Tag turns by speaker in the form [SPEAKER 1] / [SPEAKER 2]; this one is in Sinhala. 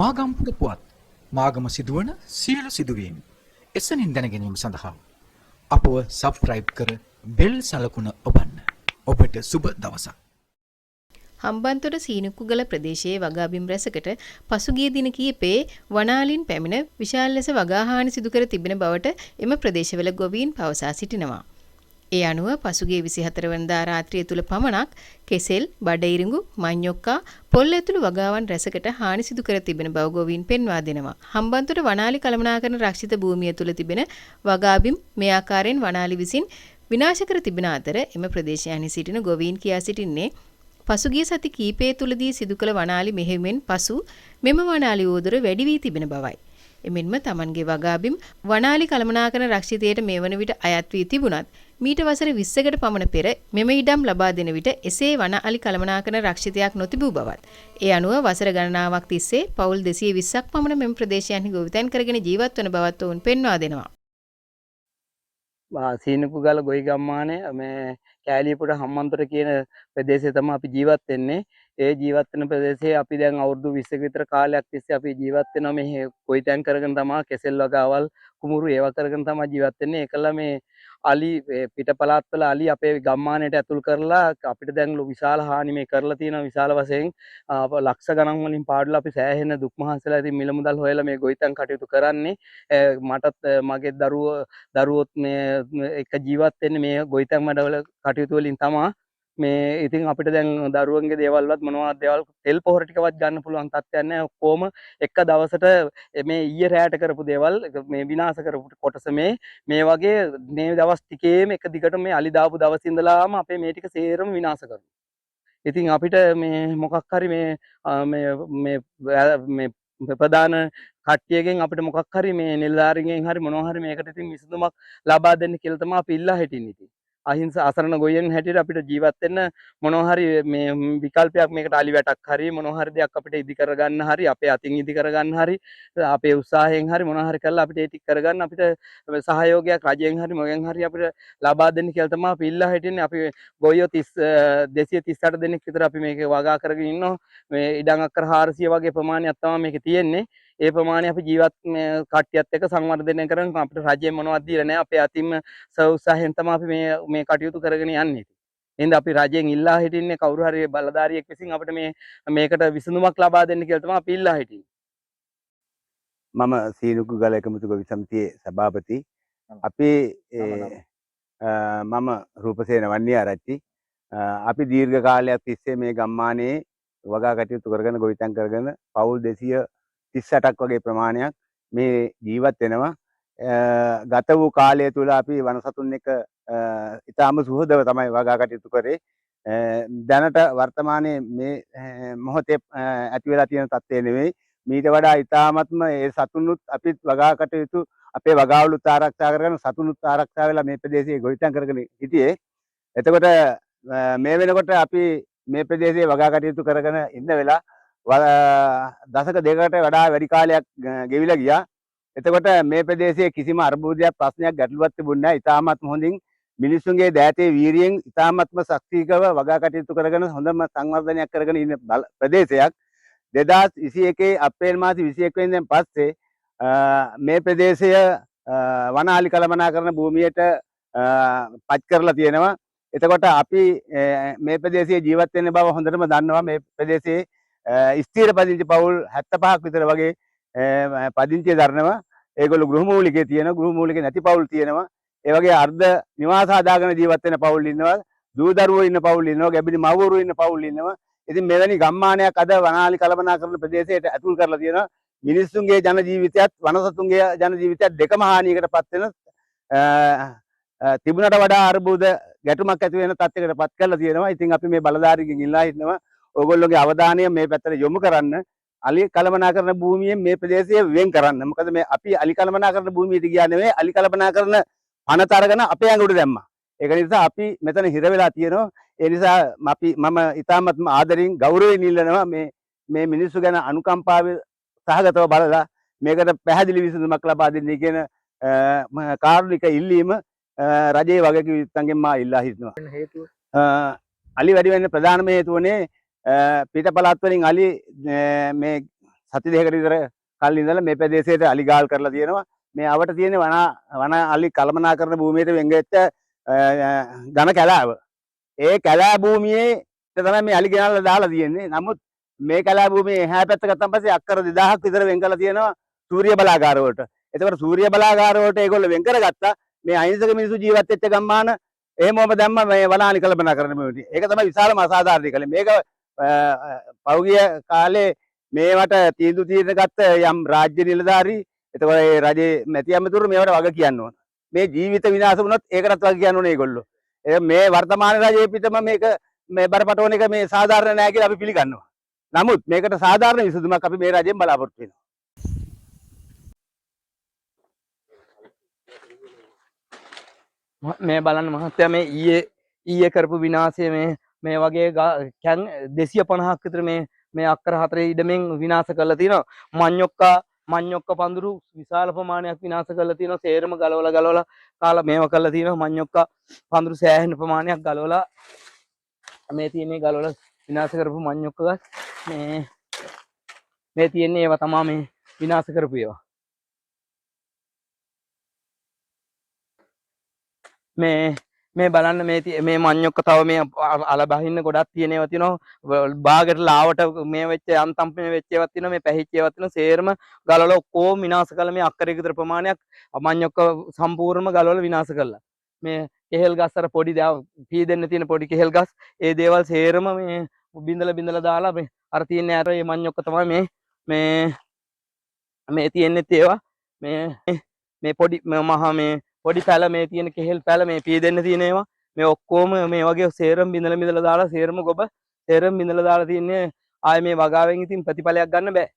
[SPEAKER 1] ආගම්පුර පුවත් මාගම සිදුවන සියලු සිදුවීම් එසනින් දැන ගැනීම සඳහා අපව සබ්ස්ක්‍රයිබ් කර බෙල් සලකුණ ඔබන්න. ඔබට සුබ දවසක්.
[SPEAKER 2] හම්බන්තොට සීනුකුගල ප්‍රදේශයේ වගාබිම් රැසකට පසුගිය දින කිහිපේ වනාලින් පැමිණ විශාල ලෙස වගා හානි සිදු කර තිබෙන බවට එම ප්‍රදේශවල ගොවීන් පවසා සිටිනවා. ඒ අනුව පසුගිය 24 වෙනිදා රාත්‍රිය තුල පමණක් කෙසෙල්, බඩඉරිඟු, මඤ්ඤොක්කා, පොල් ඇතුළු වගාවන් රැසකට හානි සිදු කර තිබෙන බව ගොවීන් පෙන්වා දෙනවා. හම්බන්තොට වනාලි කළමනාකරන රක්ෂිත භූමිය තුල තිබෙන වගාබිම් මේ ආකාරයෙන් වනාලි විසින් විනාශ කර තිබෙන අතර එම ප්‍රදේශයන්හි සිටින ගොවීන් කියා සිටින්නේ පසුගිය සති කීපය තුලදී සිදු කළ වනාලි මෙහෙයුමෙන් පසු මෙම වනාලි උවදුර වැඩි වී තිබෙන බවයි. එමෙන්ම තමන්ගේ වගාබිම් වනාලි කළමනාකරන රක්ෂිතයට මේ වන විට අයත් වී තිබුණත් මීට වසර 20කට පමණ පෙර මෙම ඉඩම් ලබා දෙන විට එසේ වනාලි කළමනාකරන රක්ෂිතයක් නොතිබූ බවත් ඒ අනුව වසර ගණනාවක් තිස්සේ පවුල් 220ක් පමණ මෙම ප්‍රදේශයන්හි ගොවිතැන් කරගෙන ජීවත් වන බවත් ඔවුන් පෙන්වා දෙනවා.
[SPEAKER 3] සීනුකුගල ගොවි ගම්මානයේ මේ කෑලියපුර හම්බන්තොට කියන ප්‍රදේශයේ තමයි අපි ජීවත් වෙන්නේ. ඒ ජීවත් වෙන ප්‍රදේශයේ අපි දැන් අවුරුදු 20ක විතර කාලයක් තිස්සේ අපි ජීවත් වෙනවා. මේ ගොවිතැන් කරගෙන තමයි කෙසෙල් වගාවල් කුමුරු ඒවා කරගෙන තමයි ජීවත් වෙන්නේ. ඒකල මේ අලි පිටපලාත් වල අලි අපේ ගම්මානයට ඇතුල් කරලා අපිට දැන් විශාල හානි මේ කරලා තියෙනවා. විශාල වශයෙන් ලක්ෂ ගණන් වලින් පාඩුලා අපි සෑහෙන දුක් මහන්සිලා ඉතින් මිල මුදල් හොයලා මේ ගොවිතැන් කටයුතු කරන්නේ. මටත් මගේ දරුවොත් මේ එක ජීවත් වෙන්නේ මේ ගොවිතැන් මඩවල කටයුතු වලින් තමයි. මේ ඉතින් අපිට දැන් දරුවන්ගේ දේවල්වත් මොනවද දේවල් තෙල් පොහොර ටිකවත් ගන්න පුළුවන් තත්ත්වයක් නැහැ. ඔක්කොම එක දවසට මේ ඊයේ රැයට කරපු දේවල් මේ විනාශ කරපු කොටස මේ වගේ මේ දවස් ටිකේම එක දිගට මේ අලි දාපු දවස් ඉඳලාම අපේ මේ ටික සේරම විනාශ කරනවා. ඉතින් අපිට මේ මොකක් හරි මේ ප්‍රධාන කට්ටියගෙන් අපිට මොකක් හරි මේ නිලධාරීගෙන් හරි මොනවා හරි මේකට ඉතින් විසඳුමක් ලබා දෙන්න කියලා තමයි අපි ඉල්ලා හිටින්නේ. ඉතින් අහිංස අසරණ ගොයියන් හැටියට අපිට ජීවත් වෙන්න මොනවා හරි මේ විකල්පයක් මේකට අලි වැටක් හරි මොනවා හරි දෙයක් අපිට ඉදි කරගන්න හරි අපේ අතින් ඉදි කරගන්න හරි අපේ උත්සාහයෙන් හරි මොනවා හරි කරලා අපිට ඒ ටික කරගන්න අපිට සහයෝගයක් රජයෙන් හරි මොගෙන් හරි අපිට ලබා දෙන්න කියලා තමයි අපි ඉල්ලා හිටින්නේ. අපි ගොයියෝ 238 දෙනෙක් විතර අපි මේක වගා කරගෙන ඉන්නවා. මේ ඉඩම් අක්කර 400 වගේ ප්‍රමාණයක් තමයි මේකේ තියෙන්නේ. ඒ ප්‍රමාණය අපි ජීවත් කට්ටියත් එක්ක සංවර්ධනය කරගෙන අපිට රජයෙන් මොනවද දීලා නැහැ. අපේ අතින්ම උත්සාහයෙන් තමයි අපි මේ කටයුතු කරගෙන යන්නේ. එහෙනම් අපි රජයෙන් ඉල්ලා හිටින්නේ කවුරු හරි බලධාරියෙක් විසින් අපිට මේකට විසඳුමක් ලබා දෙන්න කියලා තමයි අපි ඉල්ලා හිටින්නේ.
[SPEAKER 4] මම සීනුකුගල එකමුතු ගොවි සමිතියේ සභාපති. අපි මම රූපසේන වන්නිආරච්චි. අපි දීර්ඝ කාලයක් තිස්සේ මේ ගම්මානයේ වගා කටයුතු කරගෙන ගොවිතැන් කරගෙන පවුල් 238ක් වගේ ප්‍රමාණයක් මේ ජීවත් වෙනවා. ගත වූ කාලය තුල අපි වනසතුන් එක්ක ඉතාම සුහදව තමයි වගා කටයුතු කරේ. දැනට වර්තමානයේ මේ මොහොතේ ඇති වෙලා තියෙන තත්ත්වය නෙවෙයි. මීට වඩා ඉතාමත්ම ඒ සතුනුත් අපිත් වගා කටයුතු අපේ වගාවලුත් ආරක්ෂා කරගෙන සතුනුත් ආරක්ෂා වෙලා මේ ප්‍රදේශයේ ගොවිතැන් කරගෙන හිටියේ. එතකොට මේ වෙනකොට අපි මේ ප්‍රදේශයේ වගා කටයුතු කරගෙන ඉන්න වෙලා දශක දෙකකට වඩා වැඩි කාලයක් ගෙවිලා ගියා. එතකොට මේ ප්‍රදේශයේ කිසිම අර්බුදයක් ප්‍රශ්නයක් ගැටලුවක් තිබුණේ නැහැ. ඉතාමත්ම හොඳින් මිනිසුන්ගේ දෑතේ වීරියෙන් ඉතාමත්ම ශක්තිකව වගා කටයුතු කරගෙන හොඳම සංවර්ධනයක් කරගෙන ඉන්න ප්‍රදේශයක්. 2021 අප්‍රේල් මාසේ 21 වෙනිදාන් පස්සේ මේ ප්‍රදේශය වනාලි කළමනාකරන භූමියට පත් කරලා තියෙනවා. එතකොට අපි මේ ප්‍රදේශයේ ජීවත් වෙන බව හොඳටම දන්නවා. මේ ප්‍රදේශයේ ස්ථීර පදිංචි පවුල් 75ක් විතර වගේ පදිංචිය දරනවා. ඒගොල්ලෝ ගෘහමූලිකේ තියෙනවා. ගෘහමූලිකේ නැති පවුල් තියෙනවා. ඒ වගේ අර්ධ නිවාස හදාගෙන ජීවත් වෙන පවුල් ඉන්නවා. දූ දරුවෝ ඉන්න පවුල් ඉන්නවා. ගැබිලි මව්වරු ඉන්න පවුල් ඉන්නවා. ඉතින් මෙවැනි ගම්මානයක් අද වනාලි කළමනාකරන ප්‍රදේශයට ඇතුල් කරලා තියෙනවා. මිනිස්සුන්ගේ ජන ජීවිතයත් වනසතුන්ගේ ජන ජීවිතයත් දෙකම හානියකටපත් වෙන තිබුණට වඩා අර්බුද ගැටුමක් ඇති වෙන තත්යකටපත් කරලා තියෙනවා. ඉතින් අපි මේ බලධාරීගෙන් ඉල්ලා හිටනවා ඕගොල්ලෝගේ අවධානය මේ පැත්තට යොමු කරන්න. අලි කළමනාකරන භූමියෙන් මේ ප්‍රදේශය වෙන් කරන්න. මොකද මේ අපි අලි කළමනාකරන භූමියට ගියා නෙවෙයි අලි කළමනාකරන පනත අරගෙන අපේ ඇඟට දැම්මා. ඒක නිසා අපි මෙතන හිර වෙලා තියෙනවා. ඒ නිසා මම ඉතාමත්ම ආදරෙන් ගෞරවයෙන් ඉල්ලනවා මේ මිනිස්සු ගැන අනුකම්පාවෙන් සහගතව බලලා මේකට පැහැදිලි විසඳුමක් ලබා දෙන්න කියන කාරුණික ඉල්ලීම රජයේ වගකීම් මා ඉල්ලා හිටිනවා. අලි වැඩි වෙන්න ප්‍රධානම හේතුවනේ පිට පළාත් වලින් අලි මේ සති දෙකකට විතර කලින් ඉඳලා මේ ප්‍රදේශයට අලිගාල් කරලා තියෙනවා. මේ අවට තියෙන වන අලි කළමනාකරණ භූමියට වෙන්ගෙච්ච ඝන කැලෑව. ඒ කැලෑ භූමියේ තමයි මේ අලි ගෙනල්ලා දාලා තියෙන්නේ. නමුත් මේ කැලෑ භූමියේ එහා පැත්ත ගත්තන් පස්සේ අක්කර 2000ක් විතර වෙන් කරලා තියෙනවා සූර්ය බලාගාර වලට. එතකොට සූර්ය බලාගාර වලට ඒගොල්ලෝ වෙන් කරගත්තා. මේ අහිංසක මිනිස්සු ජීවත් වෙච්ච ගම්මාන එහෙමම දැම්ම මේ වනාලි කළමනාකරණ භූමියට. ඒක තමයි විශාලම අසාධාරණ කලේ. මේක පෞගිය කාලේ මේවට තීන්දුව తీරන ගත්ත යම් රාජ්‍ය නිලධාරී එතකොට ඒ රජේ මැති ඇමතුරු මේවට වග කියන්න ඕන. මේ ජීවිත විනාශ වුණොත් ඒකටත් වග කියන්න ඕනේ ඒගොල්ලෝ. මේ වර්තමාන රජයේ පිටම මේක මේ බරපතල එක මේ සාධාරණ නෑ කියලා අපි පිළිගන්නවා. නමුත් මේකට සාධාරණ විසඳුමක් අපි මේ රජයෙන් බලාපොරොත්තු වෙනවා.
[SPEAKER 3] මේ බලන්න මහත්තයා මේ ඊයේ කරපු විනාශය මේ වගේ කැන් 250ක් විතර මේ අක්කර 4 ඉඩමෙන් විනාශ කරලා තියෙනවා. මඤ්ඤොක්ක පඳුරු විශාල ප්‍රමාණයක් විනාශ කරලා තියෙනවා. සේරම ගලවලා කාලා මේව කරලා තියෙනවා. මඤ්ඤොක්ක පඳුරු සෑහෙන ප්‍රමාණයක් ගලවලා මේ තියෙන්නේ ගලවලා විනාශ කරපු මඤ්ඤොක්ක ගස් මේ තියෙන්නේ ඒවා තමයි මේ විනාශ කරපු ඒවා. මේ බලන්න මේ මඤ්ඤොක්ක තව මේ අල බහින්න ගොඩක් තියෙන ඒවා තියෙනවා. බාගෙට ලාවට මේ වෙච්ච යන්තම් මේ වෙච්ච ඒවා තියෙනවා. මේ පැහිච්ච ඒවා තියෙනවා. සේරම ගලවලා ඔක්කොම විනාශ කළා. මේ අක්කරයක විතර ප්‍රමාණයක් මඤ්ඤොක්ක සම්පූර්ණයෙන්ම ගලවලා විනාශ කළා. මේ කෙහෙල් ගස් අර පොඩි පී දෙන්න තියෙන පොඩි කෙහෙල් ගස් ඒ දේවල් සේරම මේ බින්දලා දාලා මේ අර තියෙන අර මේ මඤ්ඤොක්ක තමයි මේ තියෙන්නේ ඒවා මේ පොඩි මහා මේ පොඩි පැල මේ තියෙන කෙහෙල් පැල මේ පී දෙන්න තියෙන ඒවා මේ ඔක්කොම මේ වගේ සේරම බින්දලා දාලා සේරම ගොබ සේරම බින්දලා දාලා තියන්නේ ආයේ මේ වගාවෙන් ඉතින් ප්‍රතිඵලයක් ගන්න බෑ.